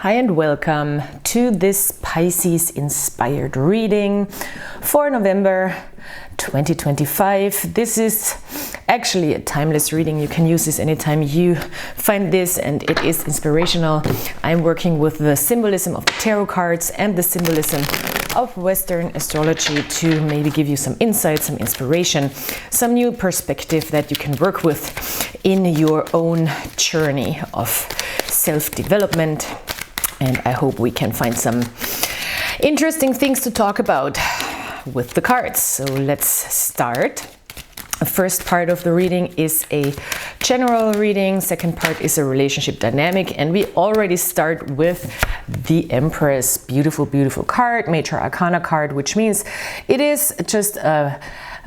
Hi and welcome to this Pisces inspired reading for November 2025. This is actually a timeless reading. You can use this anytime you find this, and it is inspirational. I'm working with the symbolism of the tarot cards and the symbolism of Western astrology to maybe give you some insight, some inspiration, some new perspective that you can work with in your own journey of self-development. And I hope we can find some interesting things to talk about with the cards. So let's start. The first part of the reading is a general reading. Second part is a relationship dynamic. And we already start with the Empress. Beautiful, beautiful card, Major Arcana card, which means it is just a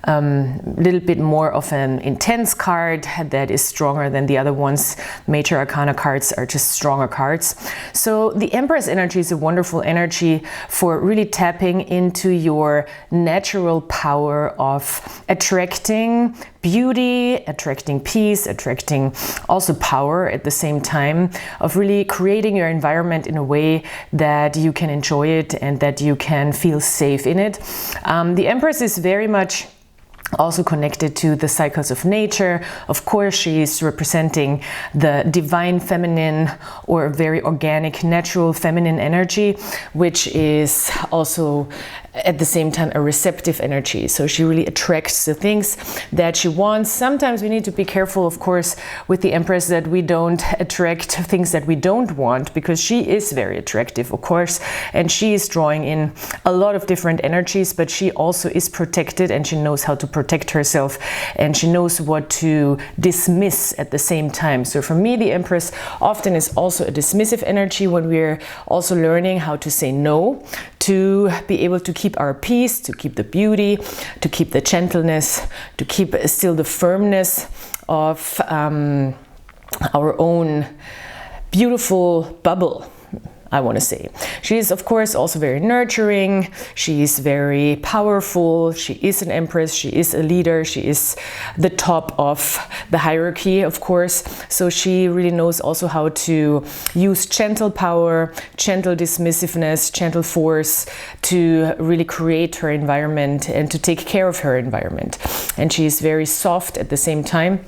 little bit more of an intense card that is stronger than the other ones. Major Arcana cards are just stronger cards. So the Empress energy is a wonderful energy for really tapping into your natural power of attracting beauty, attracting peace, attracting also power at the same time, of really creating your environment in a way that you can enjoy it and that you can feel safe in it. The Empress is very much also connected to the cycles of nature. Of course, she is representing the divine feminine or very organic, natural feminine energy, which is also at the same time a receptive energy. So she really attracts the things that she wants. Sometimes we need to be careful, of course, with the Empress that we don't attract things that we don't want, because she is very attractive, of course, and she is drawing in a lot of different energies, but she also is protected and she knows how to protect herself, and she knows what to dismiss at the same time. So for me, the Empress often is also a dismissive energy when we're also learning how to say no, to be able to keep our peace, to keep the beauty, to keep the gentleness, to keep still the firmness of our own beautiful bubble, I want to say. She is, of course, also very nurturing. She is very powerful. She is an Empress. She is a leader. She is the top of the hierarchy, of course. So she really knows also how to use gentle power, gentle dismissiveness, gentle force to really create her environment and to take care of her environment. And she is very soft at the same time.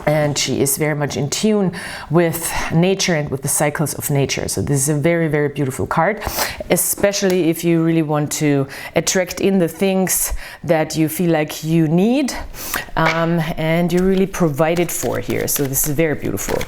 And she is very much in tune with nature and with the cycles of nature. So this is a very, very beautiful card, especially if you really want to attract in the things that you feel like you need and you really provide it for here. So this is very beautiful.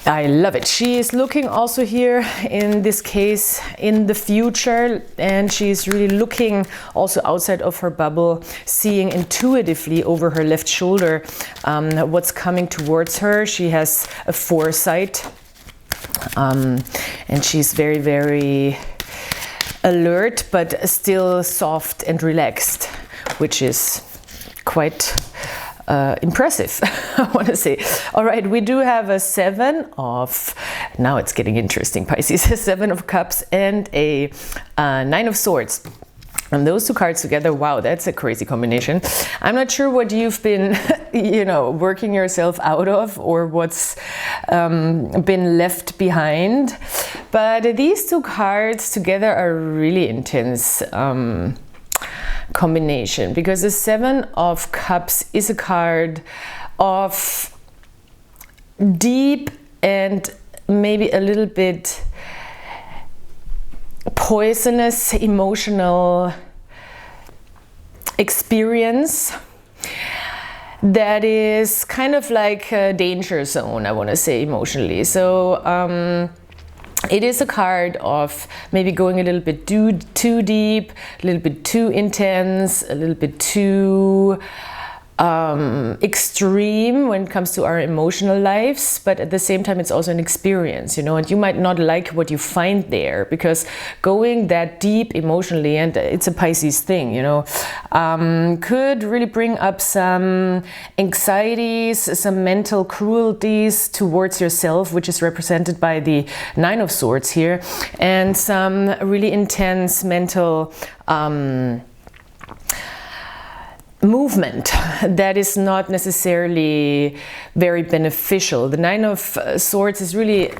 I love it. She is looking also here, in this case, in the future, and she's really looking also outside of her bubble, seeing intuitively over her left shoulder what's coming towards her. She has a foresight, and she's very, very alert, but still soft and relaxed, which is quite impressive, I want to say. All right, we do have a Seven of, now it's getting interesting, Pisces, a Seven of Cups and a Nine of Swords. And those two cards together, wow, that's a crazy combination. I'm not sure what you've been, working yourself out of, or what's been left behind. But these two cards together are really intense combination, because the Seven of Cups is a card of deep and maybe a little bit poisonous emotional experience that is kind of like a danger zone, I want to say, emotionally. So it is a card of maybe going a little bit too deep, a little bit too intense, a little bit too extreme when it comes to our emotional lives, but at the same time it's also an experience, and you might not like what you find there, because going that deep emotionally, and it's a Pisces thing, could really bring up some anxieties, some mental cruelties towards yourself, which is represented by the Nine of Swords here, and some really intense mental movement that is not necessarily very beneficial. The Nine of Swords is really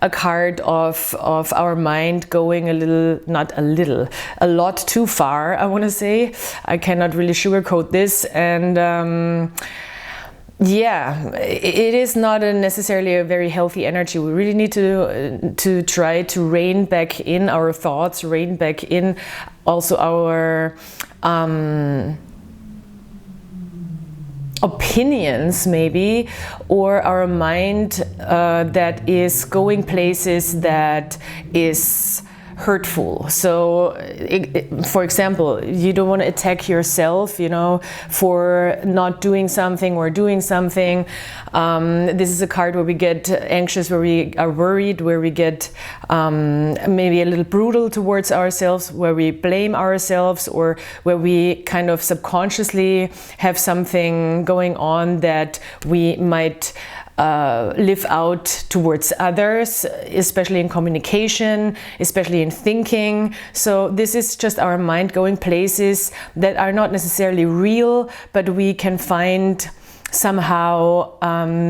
a card of our mind going a lot too far, I want to say. I cannot really sugarcoat this, and yeah, it is not necessarily a very healthy energy. We really need to try to rein back in our thoughts, rein back in also our opinions maybe, or our mind that is going places that is hurtful. So for example, you don't want to attack yourself, you know, for not doing something or doing something. This is a card where we get anxious, where we are worried, where we get maybe a little brutal towards ourselves, where we blame ourselves, or where we kind of subconsciously have something going on that we might live out towards others, especially in communication, especially in thinking. So this is just our mind going places that are not necessarily real, but we can find somehow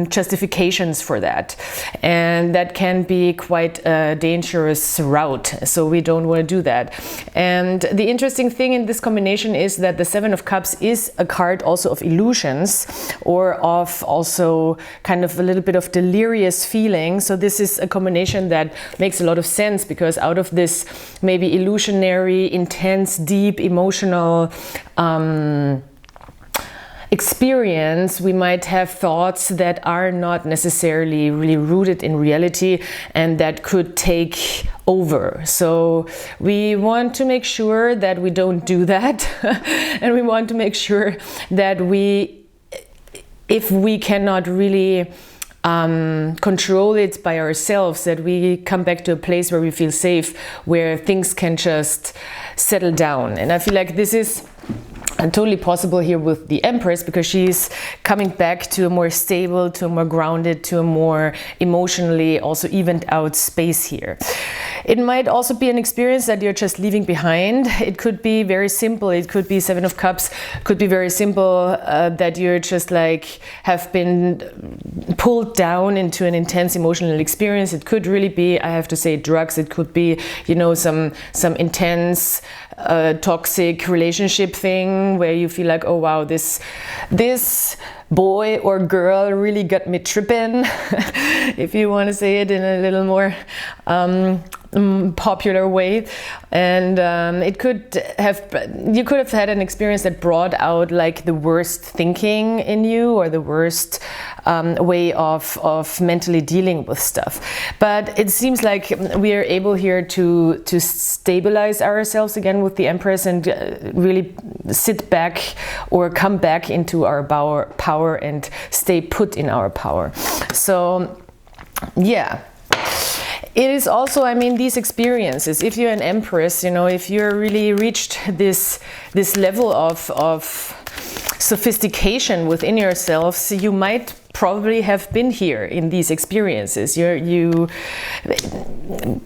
justifications for that, and that can be quite a dangerous route, so we don't want to do that. And the interesting thing in this combination is that the Seven of Cups is a card also of illusions, or of also kind of a little bit of delirious feeling. So this is a combination that makes a lot of sense, because out of this maybe illusionary, intense, deep, emotional experience, we might have thoughts that are not necessarily really rooted in reality, and that could take over. So we want to make sure that we don't do that and we want to make sure that if we cannot really control it by ourselves, that we come back to a place where we feel safe, where things can just settle down. And I feel like this is totally possible here with the Empress, because she's coming back to a more stable, to a more grounded, to a more emotionally also evened out space here. It might also be an experience that you're just leaving behind. It could be very simple. It could be Seven of Cups, could be very simple, that you're just like have been pulled down into an intense emotional experience. It could really be, I have to say, drugs. It could be, you know, some intense toxic relationship thing where you feel like, oh wow, this boy or girl really got me tripping, if you want to say it in a little more popular way. And you could have had an experience that brought out like the worst thinking in you, or the worst way of mentally dealing with stuff. But it seems like we are able here to stabilize ourselves again with the Empress, and really sit back or come back into our power and stay put in our power. So yeah. It is also, I mean, these experiences, if you're an Empress, you know, if you're really reached this level of sophistication within yourselves, you might probably have been here in these experiences.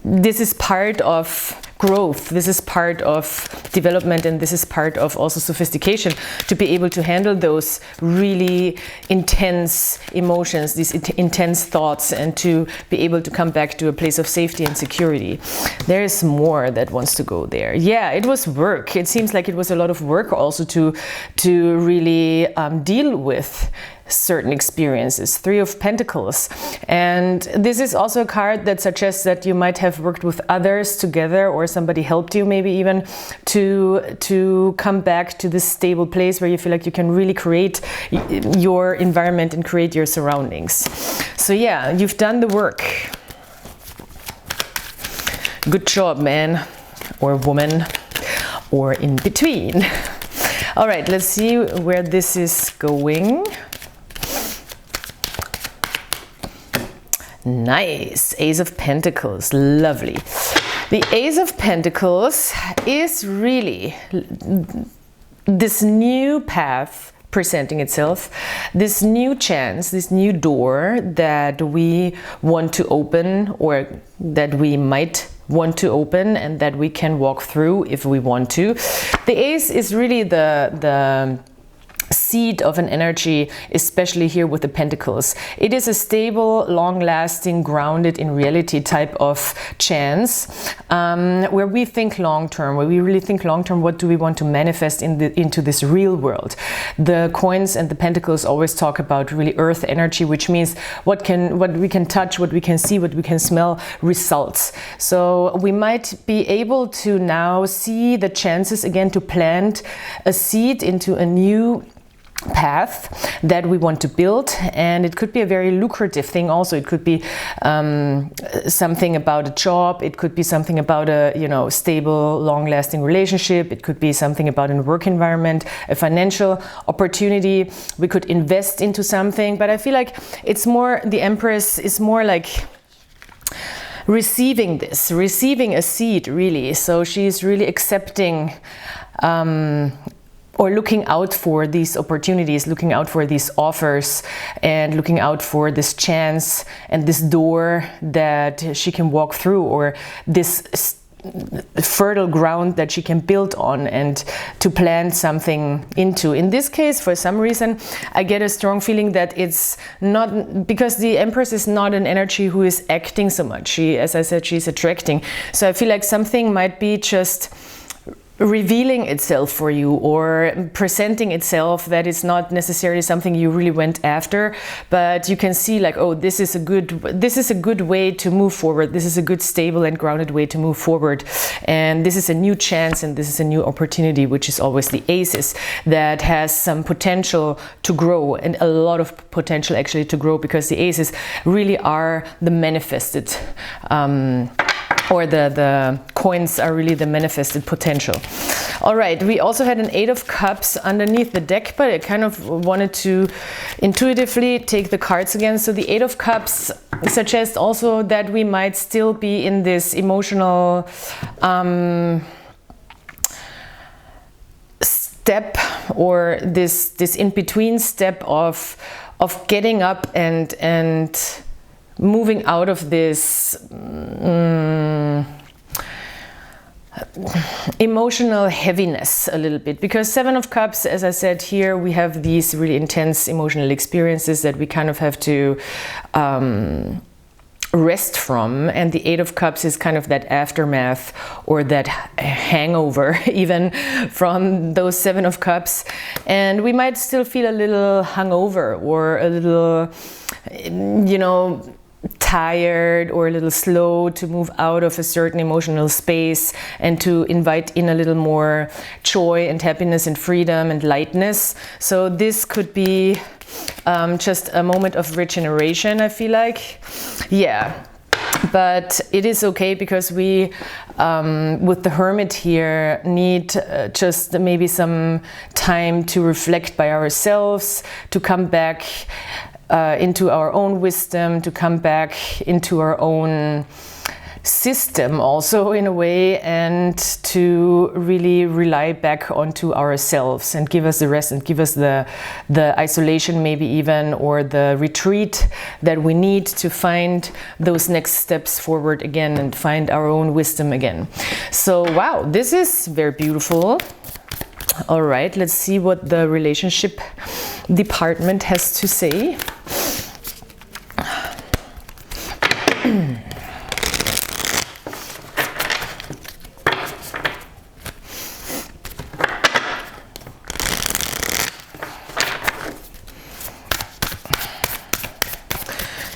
This is part of growth, this is part of development, and this is part of also sophistication, to be able to handle those really intense emotions, these intense thoughts, and to be able to come back to a place of safety and security. There is more that wants to go there. Yeah, it was work. It seems like it was a lot of work also to really deal with certain experiences. Three of Pentacles. And this is also a card that suggests that you might have worked with others together, or somebody helped you maybe even to come back to this stable place where you feel like you can really create your environment and create your surroundings. So yeah, you've done the work. Good job, man or woman, or in between. All right, let's see where this is going. Nice, Ace of Pentacles, lovely. The Ace of Pentacles is really this new path presenting itself, this new chance, this new door that we want to open, or that we might want to open, and that we can walk through if we want to. The Ace is really the seed of an energy, especially here with the pentacles. It is a stable, long-lasting, grounded in reality type of chance, where we think long-term, where we really think long-term, what do we want to manifest into this real world. The coins and the pentacles always talk about really earth energy, which means what we can touch, what we can see, what we can smell, results. So we might be able to now see the chances again to plant a seed into a new path that we want to build, and it could be a very lucrative thing also. It could be something about a job, it could be something about a stable, long-lasting relationship, it could be something about a work environment, a financial opportunity. We could invest into something, but I feel like it's more, the Empress is more like receiving a seed, really. So she's really accepting or looking out for these opportunities, looking out for these offers, and looking out for this chance and this door that she can walk through, or this fertile ground that she can build on and to plant something into. In this case, for some reason, I get a strong feeling that it's not, because the Empress is not an energy who is acting so much. She, as I said, she's attracting. So I feel like something might be just revealing itself for you, or presenting itself that is not necessarily something you really went after, but you can see like, oh, this is a good way to move forward, this is a good, stable and grounded way to move forward, and this is a new chance, and this is a new opportunity, which is always the Aces, that has some potential to grow, and a lot of potential actually to grow, because the Aces really are the manifested or the coins are really the manifested potential. All right, we also had an 8 of Cups underneath the deck, but I kind of wanted to intuitively take the cards again. So the 8 of Cups suggests also that we might still be in this emotional step, or this in-between step of getting up and moving out of this emotional heaviness a little bit, because 7 of Cups, as I said, here we have these really intense emotional experiences that we kind of have to rest from, and the 8 of Cups is kind of that aftermath, or that hangover even from those 7 of Cups, and we might still feel a little hungover, or a little tired, or a little slow to move out of a certain emotional space and to invite in a little more joy and happiness and freedom and lightness. So this could be just a moment of regeneration, I feel like. Yeah, but it is okay, because we with the Hermit here need just maybe some time to reflect by ourselves, to come back into our own wisdom, to come back into our own system also in a way, and to really rely back onto ourselves and give us the rest, and give us the isolation maybe even, or the retreat that we need to find those next steps forward again and find our own wisdom again. So wow, this is very beautiful. All right, let's see what the relationship department has to say.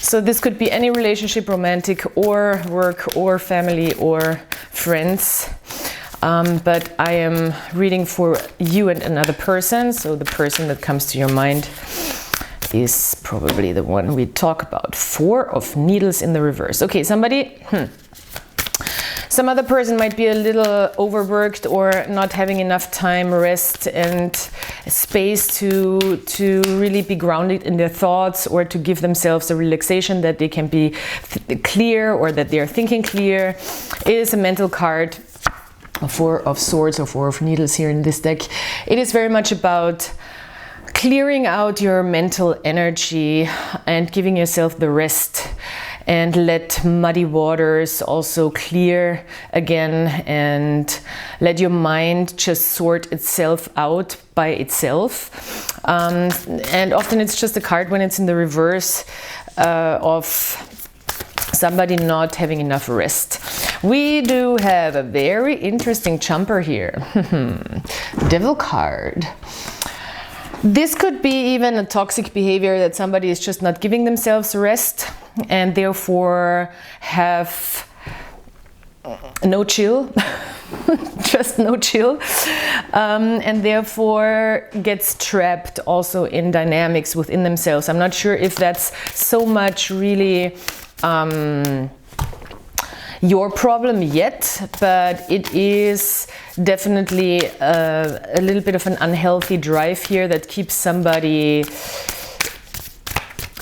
So this could be any relationship, romantic or work or family or friends. But I am reading for you and another person. So the person that comes to your mind is probably the one we talk about. 4 of Needles in the reverse. Okay, somebody, some other person might be a little overworked, or not having enough time, rest and space to really be grounded in their thoughts, or to give themselves a relaxation that they can be clear, or that they are thinking clear. It is a mental card. 4 of Swords or 4 of Needles here in this deck. It is very much about clearing out your mental energy and giving yourself the rest and let muddy waters also clear again, and let your mind just sort itself out by itself. And often it's just a card when it's in the reverse of somebody not having enough rest. We do have a very interesting jumper here. Devil card. This could be even a toxic behavior, that somebody is just not giving themselves rest and therefore have no chill, just no chill, and therefore gets trapped also in dynamics within themselves. I'm not sure if that's so much really your problem yet, but it is definitely a little bit of an unhealthy drive here that keeps somebody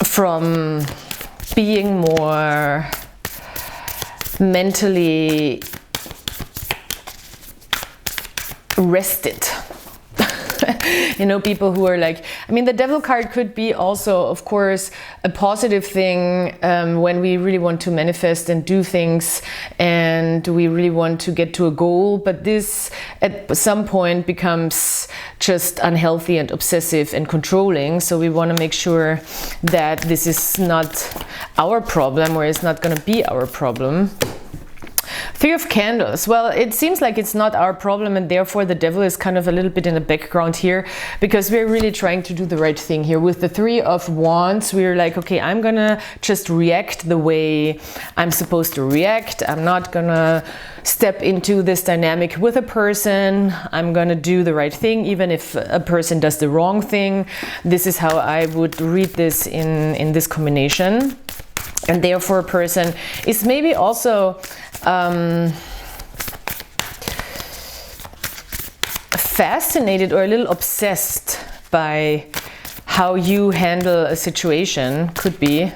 from being more mentally rested. You know, people who are like, I mean, the devil card could be also, of course, a positive thing when we really want to manifest and do things and we really want to get to a goal. But this at some point becomes just unhealthy and obsessive and controlling. So we want to make sure that this is not our problem, or it's not going to be our problem. Three of Candles. Well, it seems like it's not our problem, and therefore the devil is kind of a little bit in the background here, because we're really trying to do the right thing here. With the Three of Wands, we're like, okay, I'm gonna just react the way I'm supposed to react. I'm not gonna step into this dynamic with a person. I'm gonna do the right thing, even if a person does the wrong thing. This is how I would read this in this combination. And therefore a person is maybe also fascinated or a little obsessed by how you handle a situation. Could be.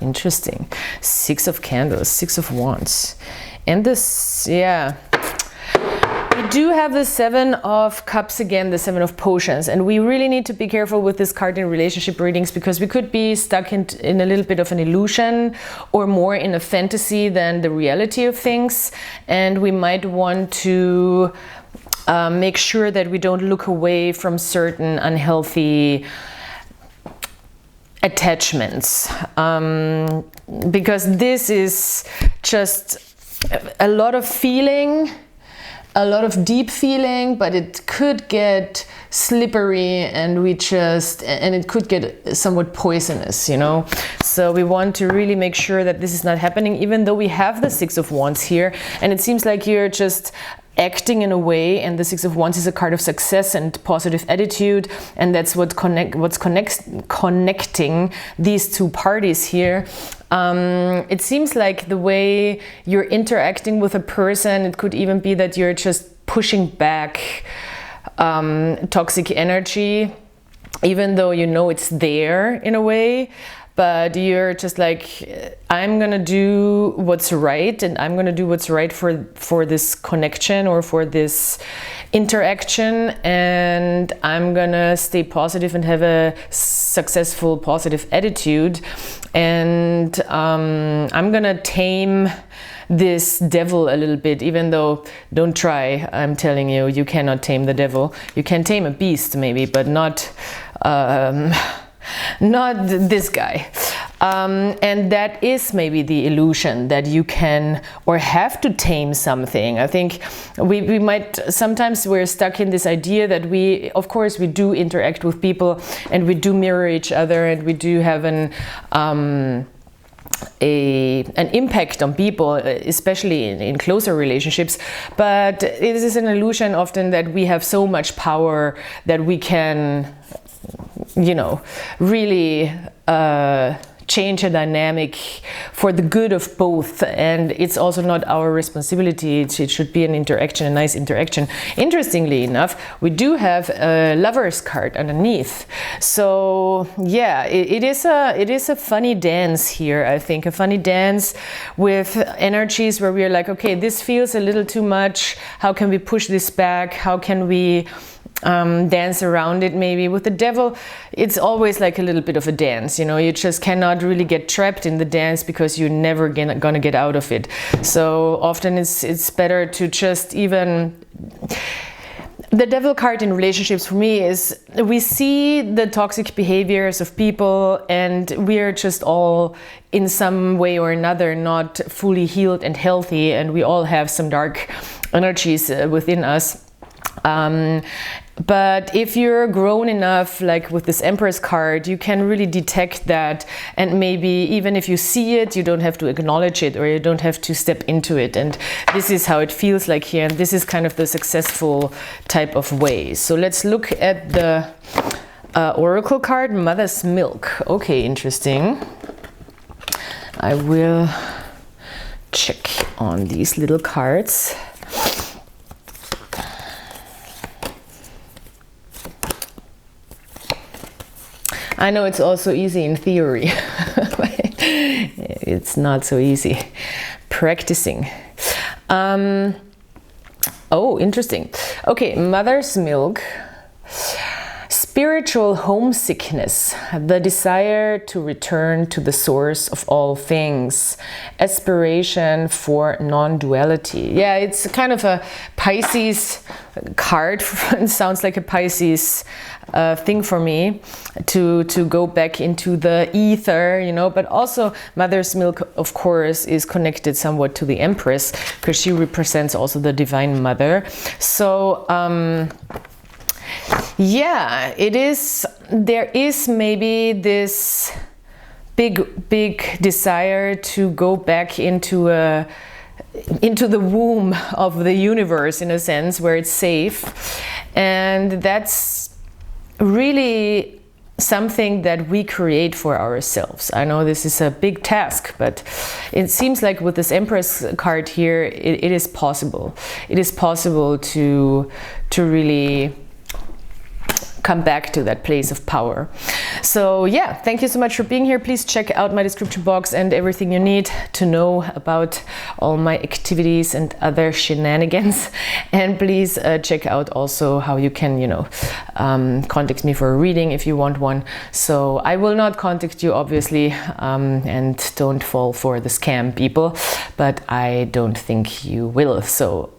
Interesting. Six of Candles, Six of Wands. And this, yeah. We do have the Seven of Cups again, the Seven of Potions, and we really need to be careful with this card in relationship readings, because we could be stuck in a little bit of an illusion or more in a fantasy than the reality of things, and we might want to make sure that we don't look away from certain unhealthy attachments, because this is just a lot of feeling, a lot of deep feeling, but it could get slippery and it could get somewhat poisonous, you know. So we want to really make sure that this is not happening, even though we have the Six of Wands here, and it seems like you're just acting in a way, and the Six of Wands is a card of success and positive attitude, and that's what's connecting these two parties here. It seems like the way you're interacting with a person, it could even be that you're just pushing back toxic energy, even though you know it's there in a way. But you're just like, I'm gonna do what's right, and I'm gonna do what's right for this connection or for this interaction, and I'm gonna stay positive and have a successful positive attitude, and I'm gonna tame this devil a little bit, even though, don't try, I'm telling you, you cannot tame the devil. You can tame a beast maybe, but not this guy. And that is maybe the illusion, that you can or have to tame something. I think we might, sometimes we're stuck in this idea that we, of course, we do interact with people and we do mirror each other, and we do have an impact on people, especially in closer relationships, but it is an illusion often that we have so much power that we can, you know, really change a dynamic for the good of both, and it's also not our responsibility. It should be an interaction, a nice interaction. Interestingly enough, we do have a Lover's card underneath, so yeah, it is a funny dance here. I think a funny dance with energies where we are like, okay, this feels a little too much. How can we push this back? How can we dance around it. Maybe with the devil, it's always like a little bit of a dance, you know, you just cannot really get trapped in the dance because you're never gonna get out of it. So often it's better to just even... The devil card in relationships for me is we see the toxic behaviors of people and we're just all in some way or another not fully healed and healthy, and we all have some dark energies within us. But if you're grown enough, like with this Empress card, you can really detect that, and maybe even if you see it, you don't have to acknowledge it, or you don't have to step into it. And this is how it feels like here, and this is kind of the successful type of way. So let's look at the Oracle card, Mother's Milk. Okay, interesting. I will check on these little cards. I know it's also easy in theory, but it's not so easy practicing. Oh, interesting. Okay, Mother's Milk. Spiritual homesickness, the desire to return to the source of all things, aspiration for non-duality. Yeah, it's kind of a Pisces card. It sounds like a Pisces thing for me, to go back into the ether, you know. But also Mother's Milk, of course, is connected somewhat to the Empress, because she represents also the Divine Mother. So yeah, it is, there is maybe this big desire to go back into the womb of the universe, in a sense, where it's safe. And that's really something that we create for ourselves. I know this is a big task, but it seems like with this Empress card here, it is possible. It is possible to really come back to that place of power. So yeah, thank you so much for being here. Please check out my description box and everything you need to know about all my activities and other shenanigans. And please check out also how you can, you know, contact me for a reading if you want one. So I will not contact you, obviously, and don't fall for the scam people, but I don't think you will. So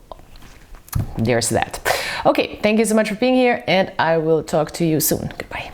there's that. Okay, thank you so much for being here, and I will talk to you soon. Goodbye.